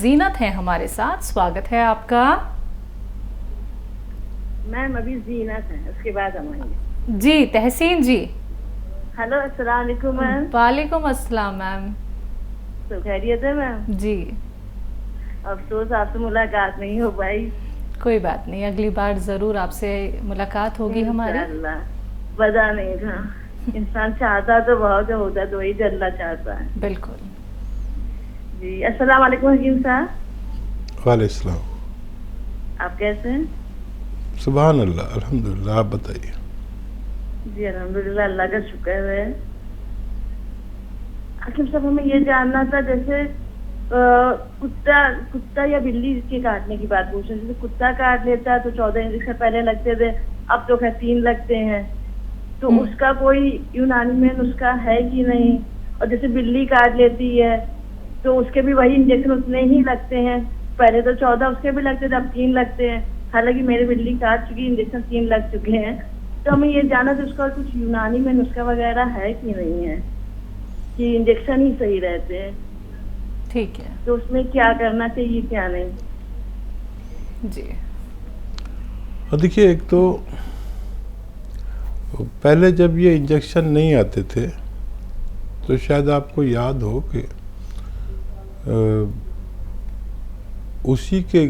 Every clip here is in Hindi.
जीनत हैं हमारे साथ, स्वागत है आपका। मैम अभी जीनत है, उसके बाद हम आएंगे। जी तहसीन जी। हेलो, अस्सलाम वालेकुम मैम। वालेकुम अस्सलाम मैम। तो खैरियत है मैम? जी अफसोस आपसे मुलाकात नहीं हो पाई। कोई बात नहीं, अगली बार ज़रूर आपसे मुलाकात होगी हमारी। इंशाअल्लाह। पता नहीं था, इंसान चाहता तो बहुत होता, तो वही अल्लाह चाहता है। बिल्कुल। जी अस्सलाम वालेकुम हकीम साहब। वालेकुम। आप कैसे हैं? सुभान अल्लाह, अल्हम्दुलिल्लाह। आप बताइए। जी अल्हम्दुलिल्लाह, अल्लाह का शुक्र है। हकीम साहब, हमें ये जानना था, जैसे कुत्ता या बिल्ली के काटने की बात पूछ रहे हैं। जैसे कुत्ता काट लेता है तो 14 इंजेक्शन पहले लगते थे, अब तो खैर 3 लगते हैं। तो उसका कोई यूनानी में नुस्खा है कि नहीं? और जैसे बिल्ली काट लेती है तो उसके भी वही इंजेक्शन उतने ही लगते हैं? पहले तो 14 उसके भी लगते थे, अब 3 लगते हैं। हालांकि मेरी बिल्ली काट चुकी, इंजेक्शन 3 लग चुके हैं। तो हमें ये जानना था उसका कुछ यूनानी में नुस्खा वगैरह है कि नहीं है, कि इंजेक्शन ही सही रहते हैं? ठीक है तो उसमें क्या करना चाहिए क्या नहीं? जी। और देखिए, एक तो पहले जब ये इंजेक्शन नहीं आते थे तो शायद आपको याद हो कि उसी के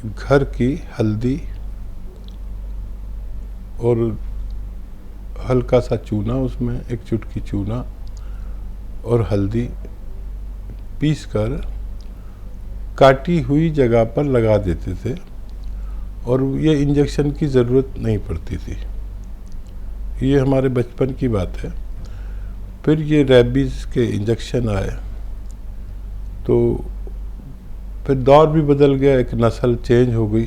घर की हल्दी और हल्का सा चूना, उसमें एक चुटकी चूना और हल्दी पीसकर काटी हुई जगह पर लगा देते थे और ये इंजेक्शन की ज़रूरत नहीं पड़ती थी। ये हमारे बचपन की बात है। फिर ये रेबीज़ के इंजेक्शन आए तो फिर दौर भी बदल गया, एक नस्ल चेंज हो गई,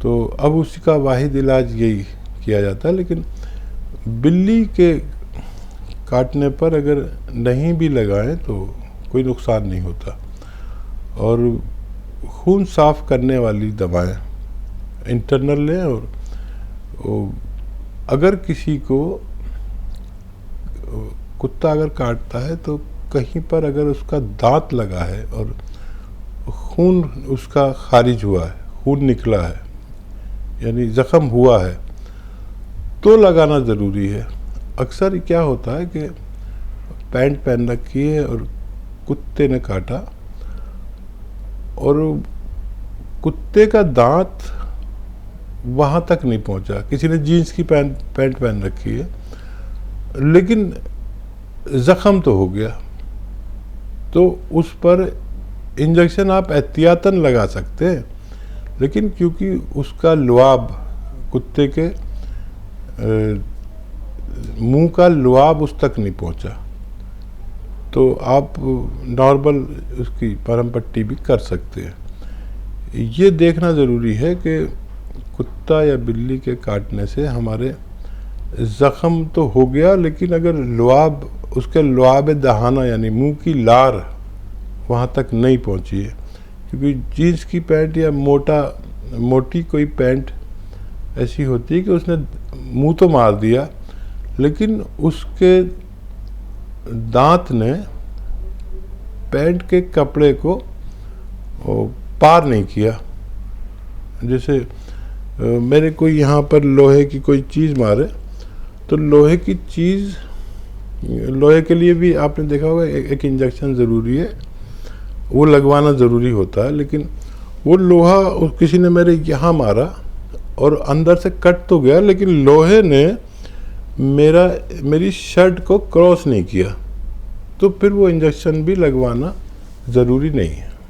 तो अब उसका वाहिद इलाज यही किया जाता है। लेकिन बिल्ली के काटने पर अगर नहीं भी लगाएं तो कोई नुकसान नहीं होता। और खून साफ़ करने वाली दवाएं इंटरनल लें, और अगर किसी को कुत्ता अगर काटता है तो कहीं पर अगर उसका दांत लगा है और खून उसका खारिज हुआ है, खून निकला है, यानी ज़ख़म हुआ है, तो लगाना ज़रूरी है। अक्सर क्या होता है कि पैंट पहन रखी है और कुत्ते ने काटा और कुत्ते का दांत वहाँ तक नहीं पहुँचा। किसी ने जीन्स की पैंट पहन रखी है लेकिन ज़ख़म तो हो गया, तो उस पर इंजेक्शन आप एहतियातन लगा सकते हैं। लेकिन क्योंकि उसका लुआब, कुत्ते के मुंह का लुआब उस तक नहीं पहुंचा, तो आप नॉर्मल उसकी परम पट्टी भी कर सकते हैं। ये देखना ज़रूरी है कि कुत्ता या बिल्ली के काटने से हमारे ज़ख़म तो हो गया, लेकिन अगर लुआब, उसके लुआब दहाना यानी मुंह की लार वहाँ तक नहीं पहुँची है। क्योंकि जीन्स की पैंट या मोटी कोई पैंट ऐसी होती है कि उसने मुंह तो मार दिया लेकिन उसके दांत ने पैंट के कपड़े को पार नहीं किया। जैसे मेरे कोई यहाँ पर लोहे की कोई चीज़ मारे तो लोहे की चीज़, लोहे के लिए भी आपने देखा होगा एक इंजेक्शन ज़रूरी है, वो लगवाना ज़रूरी होता है। लेकिन वो लोहा किसी ने मेरे यहाँ मारा और अंदर से कट तो गया, लेकिन लोहे ने मेरी शर्ट को क्रॉस नहीं किया, तो फिर वो इंजेक्शन भी लगवाना ज़रूरी नहीं है।